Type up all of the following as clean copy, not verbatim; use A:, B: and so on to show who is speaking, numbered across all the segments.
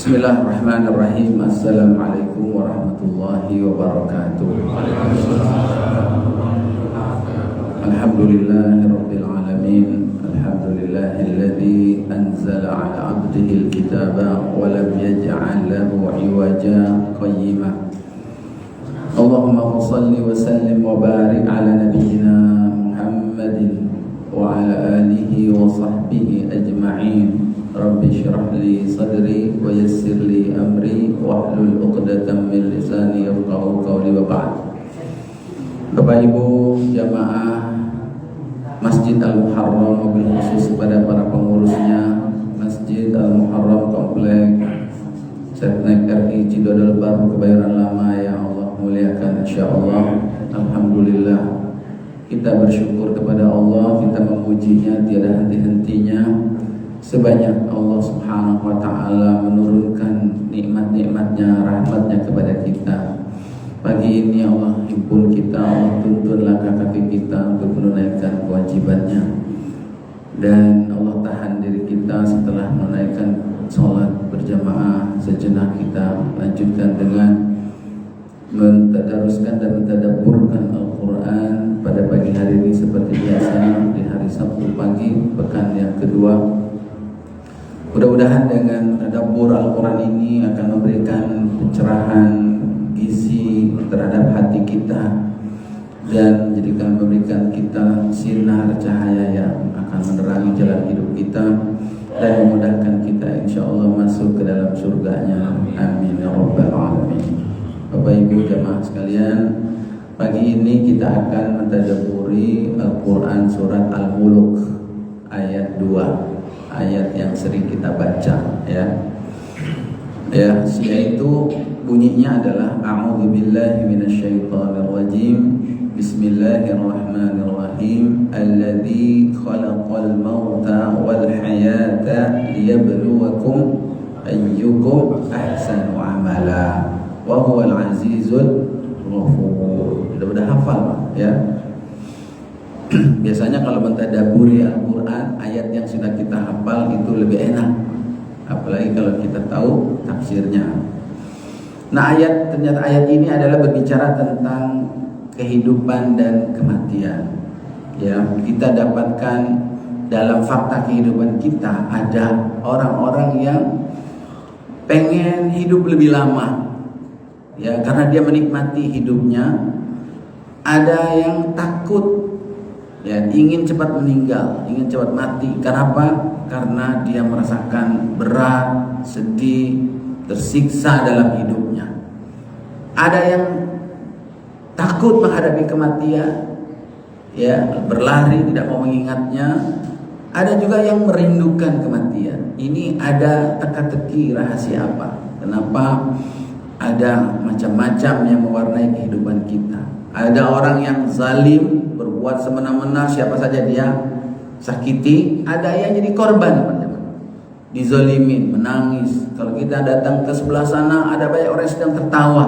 A: Bismillahirrahmanirrahim. Assalamualaikum warahmatullahi wabarakatuh. Alhamdulillahirabbil alamin. Alhamdulillahilladzi anzala 'ala 'abdihi al-kitaba wa lam yaj'al lahu 'iwaja qayyima. Allahumma shalli wa sallim wa barik 'ala nabiyyina Muhammadin wa 'ala alihi wa sahbihi ajma'in. Rabbi syrah li sadri wa yassir li amri wahlul 'uqdatam min lisani yafqahu qawli wa ba'd. Bapak Ibu jamaah Masjid Al-Muharram, wabil khusus kepada para pengurusnya Masjid Al-Muharram Komplek Setnek RI Cidodol Baru Kebayoran Lama, yang Allah muliakan insyaallah. Alhamdulillah, kita bersyukur kepada Allah, kita memujinya tiada henti-hentinya. Sebanyak Allah subhanahu wa ta'ala menurunkan nikmat-nikmatnya, rahmatnya kepada kita. Pagi ini Allah himpun kita, Allah tuntun langkah kaki kita untuk menunaikan kewajibannya. Dan Allah tahan diri kita setelah menunaikan sholat berjamaah. Sejenak kita lanjutkan dengan mentadaruskan dan mentadabburkan Al-Quran pada pagi hari ini seperti biasa di hari Sabtu pagi, pekan yang kedua. Mudah-mudahan dengan tadabbur Al-Quran ini akan memberikan pencerahan gizi terhadap hati kita dan memberikan kita sinar cahaya yang akan menerangi jalan hidup kita dan memudahkan kita insyaallah masuk ke dalam surganya. Amin ya rabbal alamin. Bapak Ibu jamaah sekalian, pagi ini kita akan mentadabburi Al-Quran surat Al-Mulk ayat 2. Ayat yang sering kita baca, yaitu bunyinya adalah a'udzubillahi minasyaitonirrajim. Bismillahirrahmanirrahim. Alladzi khalaqal mauta wal hayata liyabluwakum ayyukum ahsanu amala wa huwal azizul ghafur. Sudah hafal ya? Biasanya kalau mentadaburi Al-Quran, ayat yang sudah kita hafal itu lebih enak, apalagi kalau kita tahu tafsirnya. Nah, ternyata ayat ini adalah berbicara tentang kehidupan dan kematian. Ya, kita dapatkan dalam fakta kehidupan kita ada orang-orang yang pengen hidup lebih lama, ya, karena dia menikmati hidupnya. Ada yang takut, ya, ingin cepat meninggal, ingin cepat mati. Kenapa? Karena dia merasakan berat, sedih, tersiksa dalam hidupnya. Ada yang takut menghadapi kematian, ya, berlari, tidak mau mengingatnya. Ada juga yang merindukan kematian. Ini ada teka-teki rahasia apa? Kenapa ada macam-macam yang mewarnai kehidupan kita? Ada orang yang zalim, berbuat semena-mena, siapa saja dia sakiti. Ada yang jadi korban, dizalimin, menangis. Kalau kita datang ke sebelah sana, ada banyak orang yang sedang tertawa,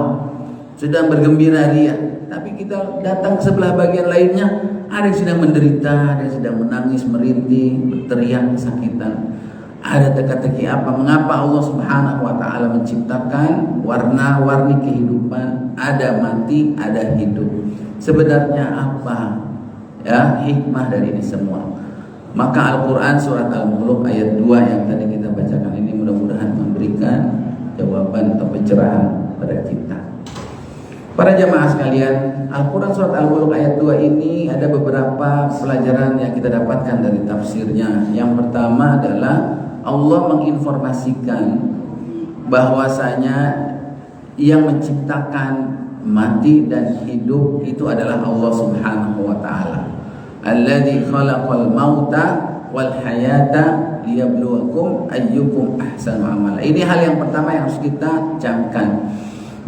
A: sedang bergembira ria. Tapi kita datang ke sebelah bagian lainnya, ada yang sedang menderita, ada yang sedang menangis, merintih, berteriak kesakitan. Ada teka-teki apa? Mengapa Allah subhanahu wa ta'ala menciptakan warna-warni kehidupan? Ada mati, ada hidup. Sebenarnya apa, ya, hikmah dari ini semua? Maka Al-Quran surat Al-Mulk ayat 2 yang tadi kita bacakan ini mudah-mudahan memberikan jawaban atau pencerahan pada kita. Para jamaah sekalian, Al-Quran surat Al-Mulk ayat 2 ini ada beberapa pelajaran yang kita dapatkan dari tafsirnya. Yang pertama adalah Allah menginformasikan bahwasanya yang menciptakan mati dan hidup itu adalah Allah subhanahu wa ta'ala. Alladzi khalaqal mauta wal hayata liyabluwakum ayyukum ahsanu amala. Ini hal yang pertama yang harus kita camkan,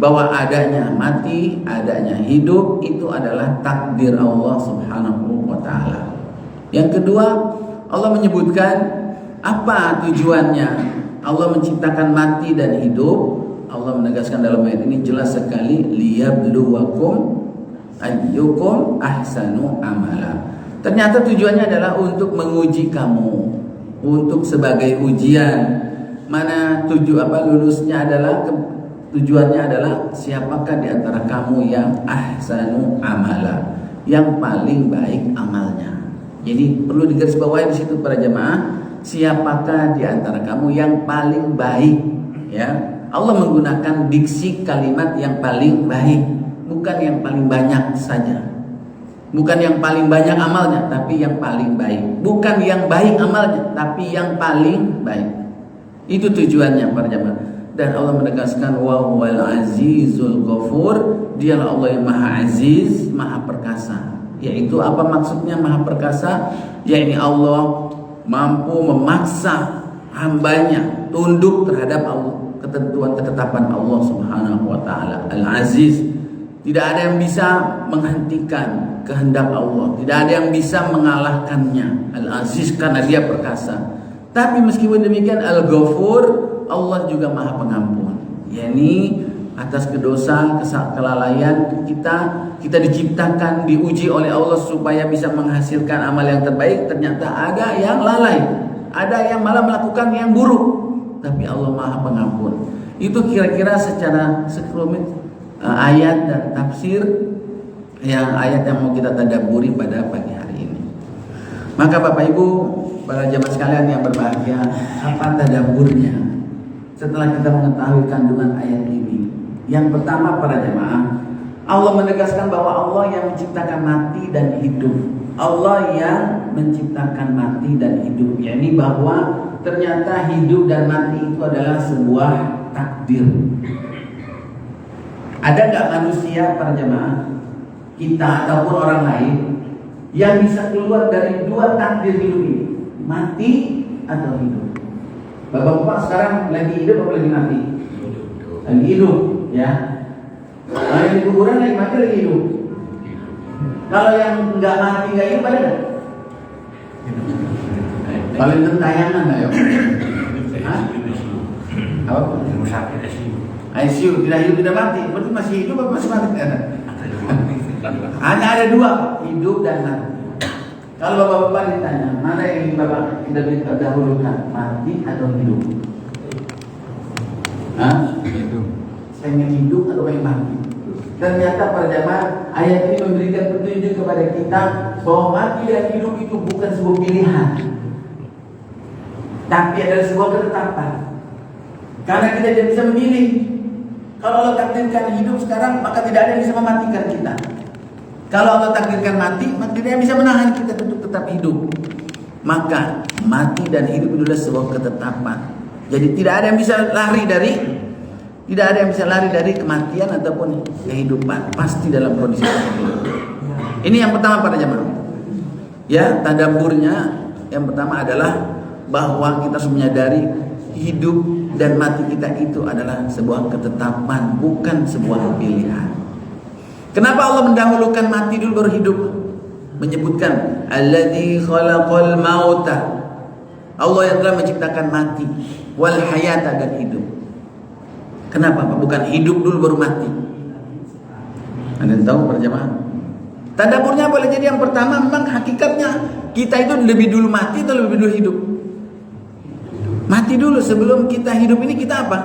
A: bahwa adanya mati, adanya hidup itu adalah takdir Allah subhanahu wa ta'ala. Yang kedua, Allah menyebutkan apa tujuannya Allah menciptakan mati dan hidup. Allah menegaskan dalam ayat ini jelas sekali, liyabluwakum ayyukum ahsanu amala. Ternyata tujuannya adalah untuk menguji kamu, untuk sebagai ujian lulusnya adalah tujuannya adalah siapakah di antara kamu yang ahsanu amala, yang paling baik amalnya. Jadi perlu digarisbawahi di situ para jemaah, siapakah di antara kamu yang paling baik, ya. Allah menggunakan diksi kalimat yang paling baik, bukan yang paling banyak saja. Bukan yang paling banyak amalnya, tapi yang paling baik. Bukan yang baik amalnya, tapi yang paling baik. Itu tujuannya para jemaah. Dan Allah menegaskan wa huwal azizul ghafur, dialah Allah yang maha aziz, maha perkasa. Yaitu apa maksudnya maha perkasa? Yakni Allah mampu memaksa hambanya tunduk terhadap Allah, ketentuan ketetapan Allah Subhanahu wa taala. Al-Aziz, tidak ada yang bisa menghentikan kehendak Allah, tidak ada yang bisa mengalahkannya. Al-Aziz karena dia perkasa. Tapi meskipun demikian Al-Ghafur, Allah juga maha pengampun. yakni atas kedosa, kelalaian kita diciptakan, diuji oleh Allah supaya bisa menghasilkan amal yang terbaik. Ternyata ada yang lalai, ada yang malah melakukan yang buruk, tapi Allah maha pengampun. Itu kira-kira secara sekelumit ayat dan tafsir ayat yang mau kita tadabburi pada pagi hari ini. Maka Bapak Ibu, para jemaah sekalian yang berbahagia, apa tadabburnya setelah kita mengetahui kandungan ayat ini? Yang pertama para jemaah, Allah menegaskan bahwa Allah yang menciptakan mati dan hidup. Allah yang menciptakan mati dan hidup, yakni bahwa ternyata hidup dan mati itu adalah sebuah takdir. Ada nggak manusia para jemaah, kita ataupun orang lain, yang bisa keluar dari dua takdir hidup ini, mati atau hidup? Bapak-bapak sekarang lagi hidup atau lagi mati? Lagi hidup, ya. Kalau yang di kuburan lagi mati, lagi hidup. Kalau yang nggak mati nggak hidup ada nggak? Paling gentayangan nggak ya? Apa? ICU tidak hidup tidak mati, berarti masih hidup atau masih mati? Hanya ada dua, hidup dan mati. Kalau bapak-bapak ditanya, mana yang ingin bapak kita dahulukan, mati atau hidup? Hidup. Saya ingin hidup atau ingin mati? Ternyata para jamaah, ayat ini memberikan petunjuk kepada kita bahwa mati dan hidup itu bukan sebuah pilihan, tapi adalah sebuah ketetapan. Karena kita tidak bisa memilih. Kalau Allah takdirkan hidup sekarang, maka tidak ada yang bisa mematikan kita. Kalau Allah takdirkan mati, maka tidak ada yang bisa menahan kita untuk tetap hidup. Maka mati dan hidup itu adalah sebuah ketetapan. Jadi tidak ada yang bisa lari dari kematian ataupun kehidupan. Pasti dalam kondisi tersebut. Ini yang pertama para jemaah. Ya, tadabburnya yang pertama adalah bahwa kita harus menyadari hidup dan mati kita itu adalah sebuah ketetapan, bukan sebuah pilihan. Kenapa Allah mendahulukan mati dulu baru hidup? Menyebutkan alladzi khalaqal mauta. Allah yang telah menciptakan mati, wal hayata, dan hidup. Kenapa Pak? Bukan hidup dulu baru mati. Anda tahu para jemaah? Tadabburnya boleh jadi yang pertama memang hakikatnya kita itu lebih dulu mati atau lebih dulu hidup? Mati dulu sebelum kita hidup. Ini kita apa?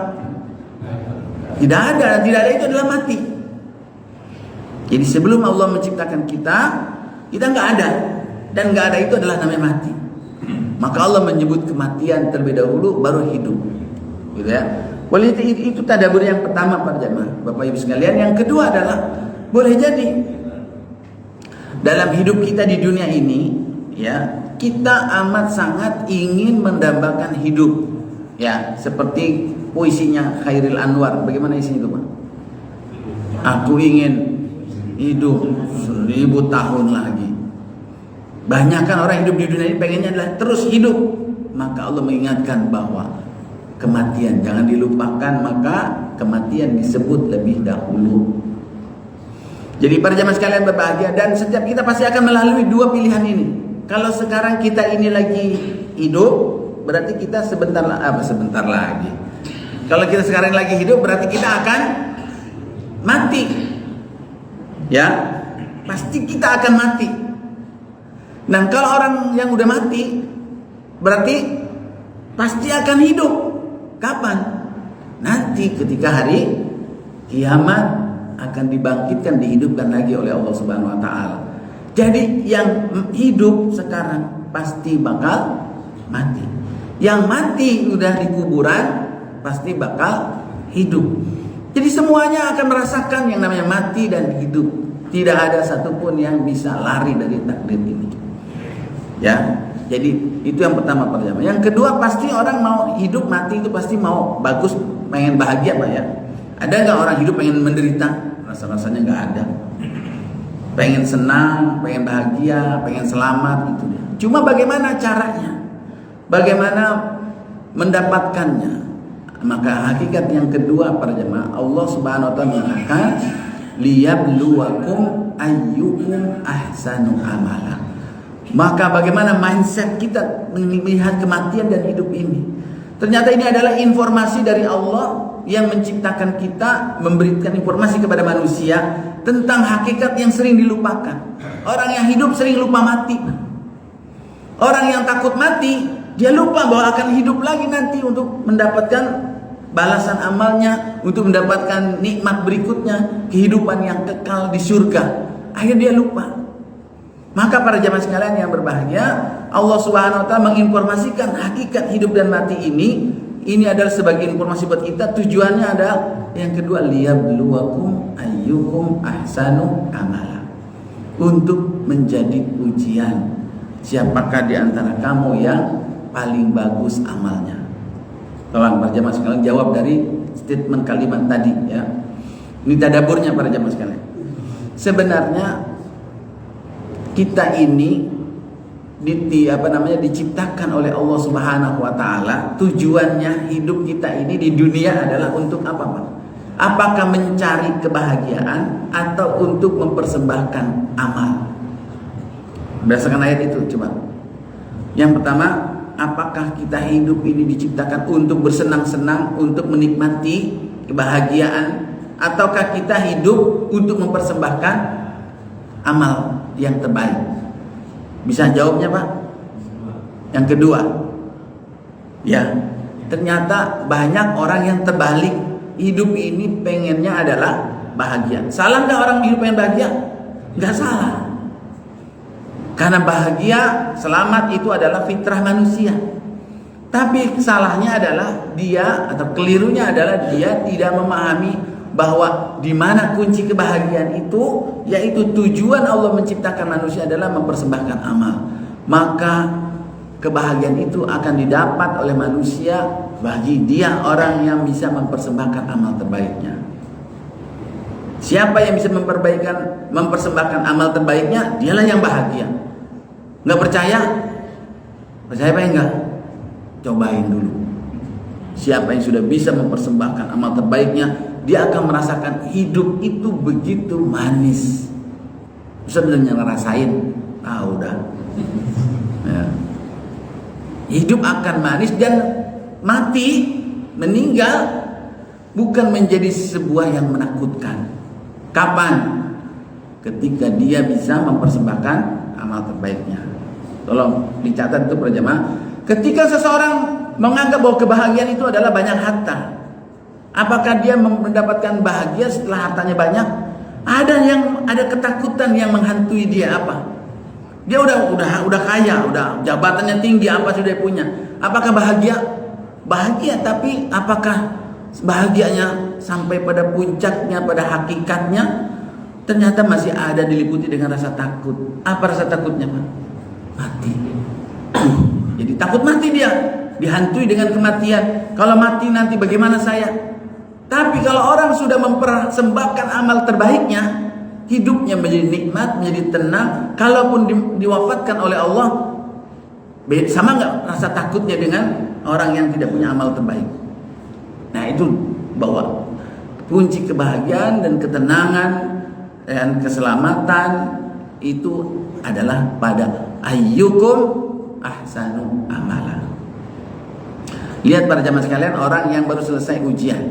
A: Tidak ada itu adalah mati. Jadi sebelum Allah menciptakan kita nggak ada, dan nggak ada itu adalah namanya mati. Maka Allah menyebut kematian terlebih dahulu, baru hidup, gitu ya. Boleh itu tadabbur yang pertama para jemaah, Bapak Ibu sekalian. Yang kedua adalah boleh jadi dalam hidup kita di dunia ini, ya, kita amat sangat ingin mendambakan hidup, ya, seperti puisinya Khairil Anwar. Bagaimana isinya itu Pak? Aku ingin hidup 1000 tahun lagi. Banyak kan orang hidup di dunia ini pengennya adalah terus hidup. Maka Allah mengingatkan bahwa kematian jangan dilupakan, maka kematian disebut lebih dahulu. Jadi para jemaah sekalian berbahagia, dan setiap kita pasti akan melalui dua pilihan ini. Kalau sekarang kita ini lagi hidup, berarti kita sebentar lagi. Kalau kita sekarang lagi hidup, berarti kita akan mati. Ya, pasti kita akan mati. Nah, kalau orang yang udah mati, berarti pasti akan hidup. Kapan? Nanti ketika hari kiamat akan dibangkitkan, dihidupkan lagi oleh Allah Subhanahu wa taala. Jadi yang hidup sekarang pasti bakal mati. Yang mati udah di kuburan pasti bakal hidup. Jadi semuanya akan merasakan yang namanya mati dan hidup. Tidak ada satupun yang bisa lari dari takdir ini. Ya. Jadi itu yang pertama perjalanan. Yang kedua, pasti orang mau hidup mati itu pasti mau bagus, pengen bahagia Pak ya. Ada nggak orang hidup pengen menderita? Rasa-rasanya nggak ada. Pengen senang, pengen bahagia, pengen selamat gitu. Cuma bagaimana caranya? Bagaimana mendapatkannya? Maka hakikat yang kedua para jemaah, Allah Subhanahu wa taala mengatakan liyabluwakum ayyukum ahsanu amala. Maka bagaimana mindset kita melihat kematian dan hidup ini? Ternyata ini adalah informasi dari Allah yang menciptakan kita, memberikan informasi kepada manusia tentang hakikat yang sering dilupakan. Orang yang hidup sering lupa mati. Orang yang takut mati, dia lupa bahwa akan hidup lagi nanti untuk mendapatkan balasan amalnya, untuk mendapatkan nikmat berikutnya, kehidupan yang kekal di surga. Akhirnya dia lupa. Maka para jamaah sekalian yang berbahagia, Allah Subhanahu wa taala menginformasikan hakikat hidup dan mati ini. Ini adalah sebagai informasi buat kita. Tujuannya adalah yang kedua, liyabluwakum ayyukum ahsanu amala. Untuk menjadi ujian. Siapakah di antara kamu yang paling bagus amalnya? Tolong para jamaah sekalian jawab dari statement kalimat tadi ya. Ini tadaburnya para jamaah sekalian. Sebenarnya kita ini diciptakan oleh Allah Subhanahu wa taala. Tujuannya hidup kita ini di dunia adalah untuk apa, Pak? Apakah mencari kebahagiaan atau untuk mempersembahkan amal? Berdasarkan ayat itu coba. Yang pertama, apakah kita hidup ini diciptakan untuk bersenang-senang, untuk menikmati kebahagiaan, ataukah kita hidup untuk mempersembahkan amal yang terbaik? Bisa jawabnya Pak? Yang kedua, ya ternyata banyak orang yang terbalik. Hidup ini pengennya adalah bahagia. Salah nggak orang hidup pengen bahagia? Nggak salah. Karena bahagia, selamat itu adalah fitrah manusia. Tapi salahnya adalah dia, atau kelirunya adalah dia tidak memahami bahwa di mana kunci kebahagiaan itu, yaitu tujuan Allah menciptakan manusia adalah mempersembahkan amal. Maka kebahagiaan itu akan didapat oleh manusia bagi dia orang yang bisa mempersembahkan amal terbaiknya. Siapa yang bisa mempersembahkan amal terbaiknya, dialah yang bahagia. Nggak percaya? Percaya apa enggak? Cobain dulu. Siapa yang sudah bisa mempersembahkan amal terbaiknya, dia akan merasakan hidup itu begitu manis. Bisa benar ngerasain? Udah. Ya. Hidup akan manis dan mati, meninggal bukan menjadi sebuah yang menakutkan. Kapan? Ketika dia bisa mempersembahkan amal terbaiknya. Tolong dicatat itu para jemaah. Ketika seseorang menganggap bahwa kebahagiaan itu adalah banyak harta, apakah dia mendapatkan bahagia setelah hartanya banyak? Ada ketakutan yang menghantui dia. Apa? Dia udah kaya, udah jabatannya tinggi, apa sudah punya? Apakah bahagia? Bahagia, tapi apakah bahagianya sampai pada puncaknya, pada hakikatnya? Ternyata masih ada diliputi dengan rasa takut. Apa rasa takutnya, Pak? Mati. Jadi takut mati dia, dihantui dengan kematian. Kalau mati nanti bagaimana saya? Tapi kalau orang sudah mempersembahkan amal terbaiknya, hidupnya menjadi nikmat, menjadi tenang. Kalaupun diwafatkan oleh Allah, sama nggak rasa takutnya dengan orang yang tidak punya amal terbaik? Nah itu bahwa kunci kebahagiaan dan ketenangan dan keselamatan itu adalah pada ayyukum ahsanu amala. Lihat para jamaah sekalian, orang yang baru selesai ujian,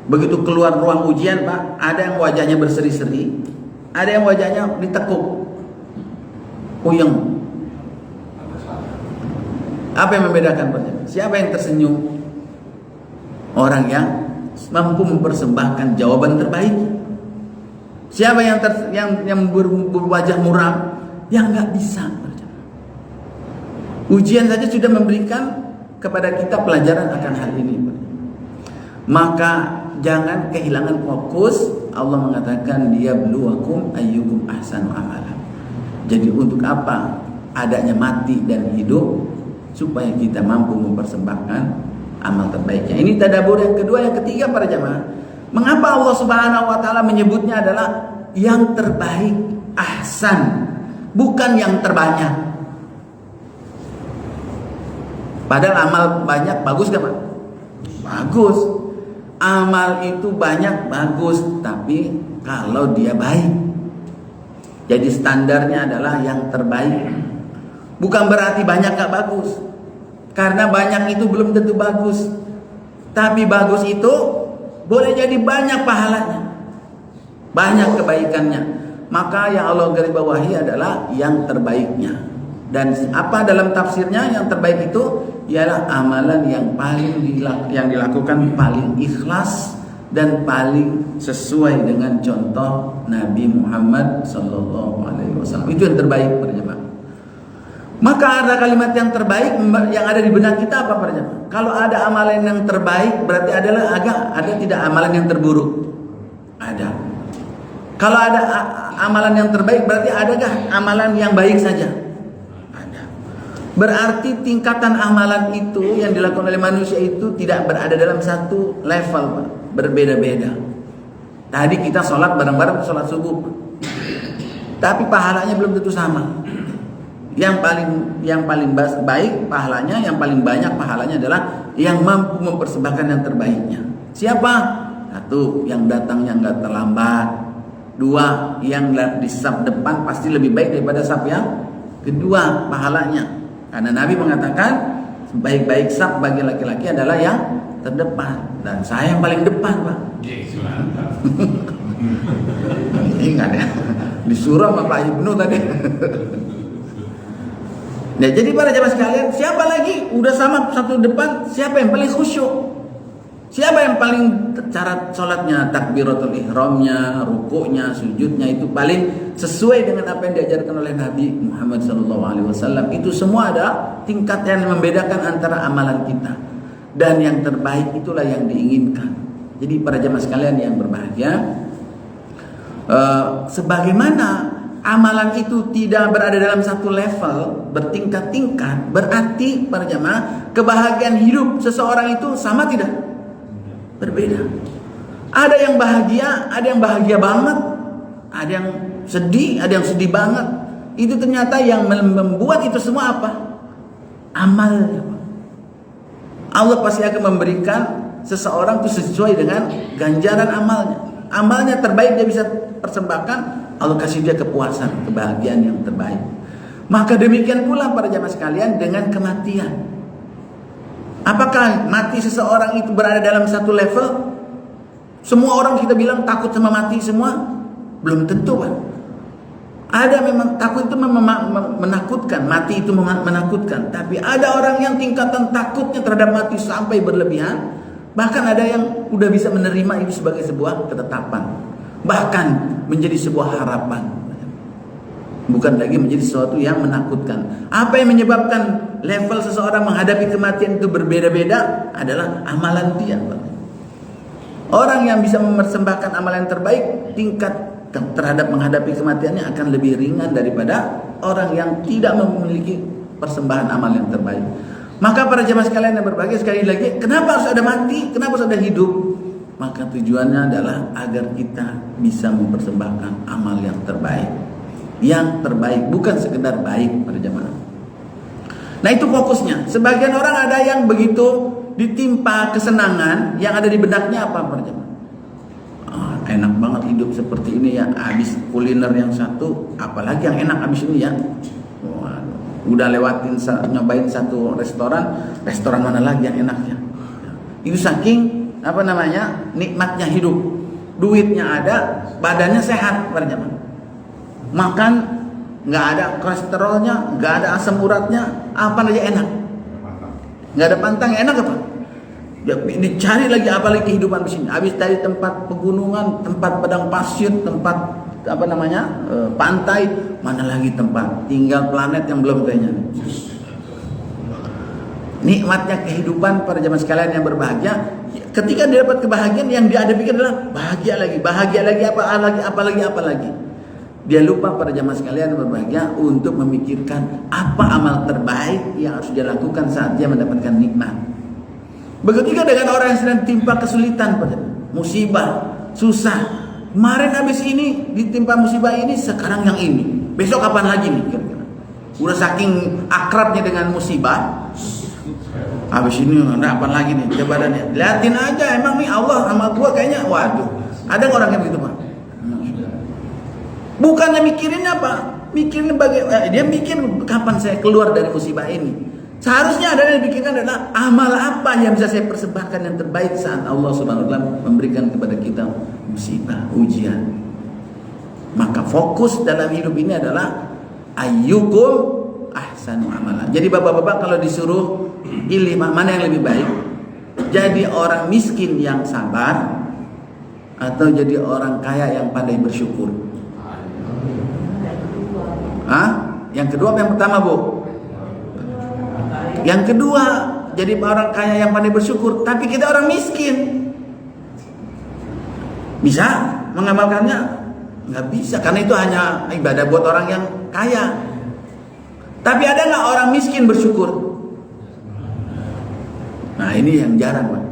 A: begitu keluar ruang ujian, Pak, ada yang wajahnya berseri-seri, ada yang wajahnya ditekuk, puyeng. Apa yang membedakan, Pak? Siapa yang tersenyum? Orang yang mampu mempersembahkan jawaban terbaik. Siapa yang berwajah muram? Yang nggak bisa. Ujian saja sudah memberikan kepada kita pelajaran akan hal ini. Maka jangan kehilangan fokus. Allah mengatakan liyabluwakum ayyukum ahsanu amala. Jadi untuk apa adanya mati dan hidup? Supaya kita mampu mempersembahkan amal terbaiknya. Ini tadabbur yang kedua. Yang ketiga para jamaah, mengapa Allah Subhanahu wa taala menyebutnya adalah yang terbaik, ahsan, bukan yang terbanyak. Padahal amal banyak bagus gak Pak? Bagus. Amal itu banyak bagus, tapi kalau dia baik. Jadi standarnya adalah yang terbaik. Bukan berarti banyak gak bagus. Karena banyak itu belum tentu bagus. Tapi bagus itu boleh jadi banyak pahalanya, banyak kebaikannya. Maka yang Allah garis bawahi adalah yang terbaiknya. Dan apa dalam tafsirnya yang terbaik itu ialah amalan yang dilakukan paling ikhlas dan paling sesuai dengan contoh Nabi Muhammad SAW. Itu yang terbaik para jemaah. Maka ada kalimat yang terbaik yang ada di benak kita apa para jemaah? Kalau ada amalan yang terbaik berarti ada tidak amalan yang terburuk? Ada. Kalau ada amalan yang terbaik berarti adakah amalan yang baik saja? Berarti tingkatan amalan itu yang dilakukan oleh manusia itu tidak berada dalam satu level, Pak. Berbeda-beda. Tadi kita sholat bareng-bareng sholat subuh, tapi pahalanya belum tentu sama. Yang paling baik pahalanya, yang paling banyak pahalanya adalah yang mampu mempersembahkan yang terbaiknya. Siapa? Satu, yang datangnya nggak terlambat. Dua, yang di saf depan pasti lebih baik daripada saf yang kedua pahalanya. Karena Nabi mengatakan sebaik-baik saf bagi laki-laki adalah yang terdepan. Dan saya yang paling depan, Pak. Ingat ya, disuruh sama Pak Ibnu tadi. Nah, jadi para jamaah sekalian, siapa lagi udah sama satu depan, siapa yang paling khusyuk? Siapa yang paling cara sholatnya, takbiratul ihramnya, rukuknya, sujudnya itu paling sesuai dengan apa yang diajarkan oleh Nabi Muhammad SAW. Itu semua ada tingkat yang membedakan antara amalan kita. Dan yang terbaik itulah yang diinginkan. Jadi para jamaah sekalian yang berbahagia, sebagaimana amalan itu tidak berada dalam satu level, bertingkat-tingkat, berarti para jamaah kebahagiaan hidup seseorang itu sama tidak? Berbeda. Ada yang bahagia, ada yang bahagia banget, ada yang sedih, ada yang sedih banget. Itu ternyata yang membuat itu semua apa? Amalnya. Allah pasti akan memberikan seseorang itu sesuai dengan ganjaran amalnya. Amalnya terbaik dia bisa persembahkan, Allah kasih dia kepuasan, kebahagiaan yang terbaik. Maka demikian pula para jamaah sekalian dengan kematian. Apakah mati seseorang itu berada dalam satu level? Semua orang kita bilang takut sama mati semua? Belum tentu, Pak. Ada memang takut itu menakutkan, mati itu menakutkan. Tapi ada orang yang tingkatan takutnya terhadap mati sampai berlebihan. Bahkan ada yang udah bisa menerima itu sebagai sebuah ketetapan. Bahkan menjadi sebuah harapan. Bukan lagi menjadi sesuatu yang menakutkan. Apa yang menyebabkan level seseorang menghadapi kematian itu berbeda-beda adalah amalan dia. Orang yang bisa mempersembahkan amalan terbaik, tingkat terhadap menghadapi kematiannya akan lebih ringan daripada orang yang tidak memiliki persembahan amal yang terbaik. Maka para jemaah sekalian yang berbahagia, sekali lagi, kenapa harus ada mati? Kenapa harus ada hidup? Maka tujuannya adalah agar kita bisa mempersembahkan amal yang terbaik. Yang terbaik, bukan sekedar baik para jemaah. Nah itu fokusnya. Sebagian orang ada yang begitu ditimpa kesenangan, yang ada di benaknya apa para jemaah? Enak banget hidup seperti ini ya. Habis kuliner yang satu, apalagi yang enak habis ini ya. Udah lewatin nyobain satu restoran mana lagi yang enaknya? Itu saking nikmatnya hidup. Duitnya ada, badannya sehat para jemaah. Makan nggak ada kolesterolnya, nggak ada asam uratnya, apa aja enak. Nggak ada pantang, enak apa? Dicari lagi apa lagi kehidupan di sini. Habis dari tempat pegunungan, tempat padang pasir, tempat pantai, mana lagi tempat? Tinggal planet yang belum kayaknya. Nikmatnya kehidupan para jamaah sekalian yang berbahagia. Ketika dia dapat kebahagiaan, yang dia ada pikir adalah bahagia lagi, apa lagi. Dia lupa para jamaah sekalian yang berbahagia untuk memikirkan apa amal terbaik yang harus dia lakukan saat dia mendapatkan nikmat. Begitu juga dengan orang yang sedang timpa kesulitan, musibah, susah. Kemarin habis ini ditimpa musibah ini, sekarang yang ini. Besok kapan lagi nih? Kira-kira. Udah saking akrabnya dengan musibah. Habis ini kapan lagi nih? Coba nih. Lihatin aja, emang nih Allah sama gua kayaknya, waduh. Ada orang yang begitu, Pak? Bukannya mikirin apa? Mikirin dia mikir kapan saya keluar dari musibah ini. Seharusnya ada yang dipikirkan adalah amal apa yang bisa saya persembahkan yang terbaik saat Allah Subhanahu wa taala memberikan kepada kita musibah, ujian. Maka fokus dalam hidup ini adalah ayyukum ahsanu amala. Jadi bapak-bapak kalau disuruh pilih mana yang lebih baik, jadi orang miskin yang sabar atau jadi orang kaya yang pandai bersyukur? Yang kedua apa yang pertama, Bu? Yang kedua, jadi orang kaya yang pandai bersyukur, tapi kita orang miskin. Bisa mengamalkannya? Nggak bisa, karena itu hanya ibadah buat orang yang kaya. Tapi ada nggak orang miskin bersyukur? Nah ini yang jarang, Pak.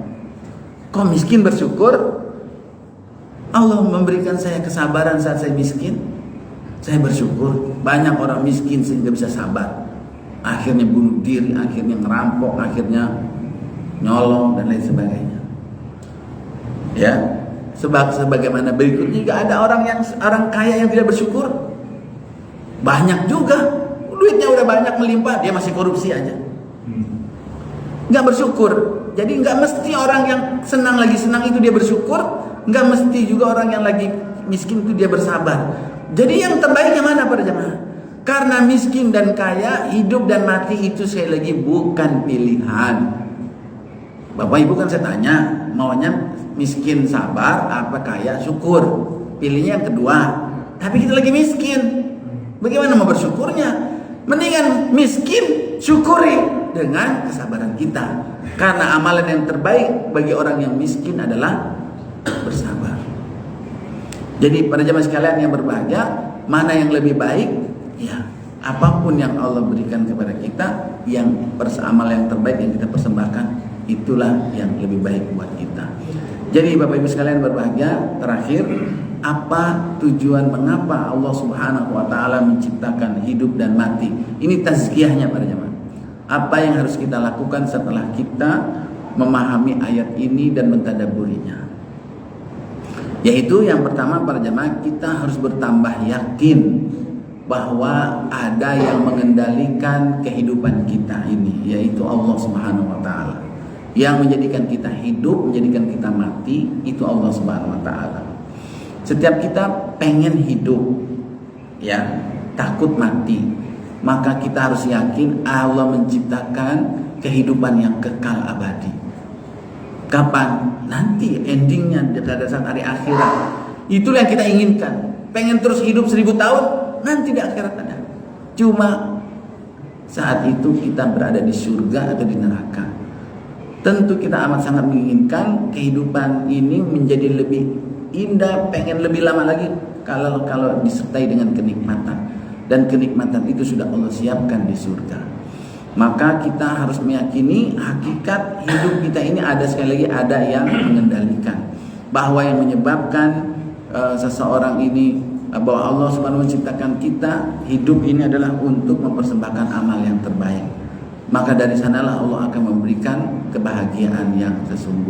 A: Kok miskin bersyukur? Allah memberikan saya kesabaran saat saya miskin, saya bersyukur. Banyak orang miskin sehingga bisa sabar. Akhirnya bunuh diri, akhirnya ngerampok, akhirnya nyolong dan lain sebagainya. Ya, sebagaimana berikutnya juga ada orang kaya yang tidak bersyukur. Banyak juga, duitnya udah banyak melimpah, dia masih korupsi aja. Nggak bersyukur. Jadi nggak mesti orang yang senang itu dia bersyukur, nggak mesti juga orang yang lagi miskin itu dia bersabar. Jadi yang terbaiknya mana para jemaah? Karena miskin dan kaya, hidup dan mati itu sekali lagi bukan pilihan. Bapak Ibu kan saya tanya, maunya miskin sabar apa kaya syukur? Pilihnya yang kedua. Tapi kita lagi miskin. Bagaimana mau bersyukurnya? Mendingan miskin syukuri dengan kesabaran kita. Karena amalan yang terbaik bagi orang yang miskin adalah bersabar. Jadi para jemaah sekalian yang berbahagia, mana yang lebih baik? Ya, apapun yang Allah berikan kepada kita, yang amal yang terbaik yang kita persembahkan, itulah yang lebih baik buat kita. Jadi Bapak Ibu sekalian berbahagia, terakhir, apa tujuan mengapa Allah Subhanahu wa taala menciptakan hidup dan mati? Ini tazkiyahnya para jemaah. Apa yang harus kita lakukan setelah kita memahami ayat ini dan mentadabburinya? Yaitu yang pertama para jemaah, kita harus bertambah yakin bahwa ada yang mengendalikan kehidupan kita ini, yaitu Allah Subhanahu wa taala. Yang menjadikan kita hidup, menjadikan kita mati, itu Allah Subhanahu wa taala. Setiap kita pengen hidup, ya, takut mati, maka kita harus yakin Allah menciptakan kehidupan yang kekal abadi. Kapan? Nanti endingnya pada saat hari akhirat. Itulah yang kita inginkan. Pengen terus hidup 1000 tahun? Nanti di akhirat ada. Cuma saat itu kita berada di surga atau di neraka. Tentu kita amat sangat menginginkan kehidupan ini menjadi lebih indah, pengen lebih lama lagi kalau disertai dengan kenikmatan. Dan kenikmatan itu sudah Allah siapkan di surga. Maka kita harus meyakini hakikat hidup kita ini ada, sekali lagi ada yang mengendalikan. Bahwa yang menyebabkan seseorang ini, bahwa Allah Subhanahu menciptakan kita hidup ini adalah untuk mempersembahkan amal yang terbaik. Maka dari sanalah Allah akan memberikan kebahagiaan yang sesungguhnya.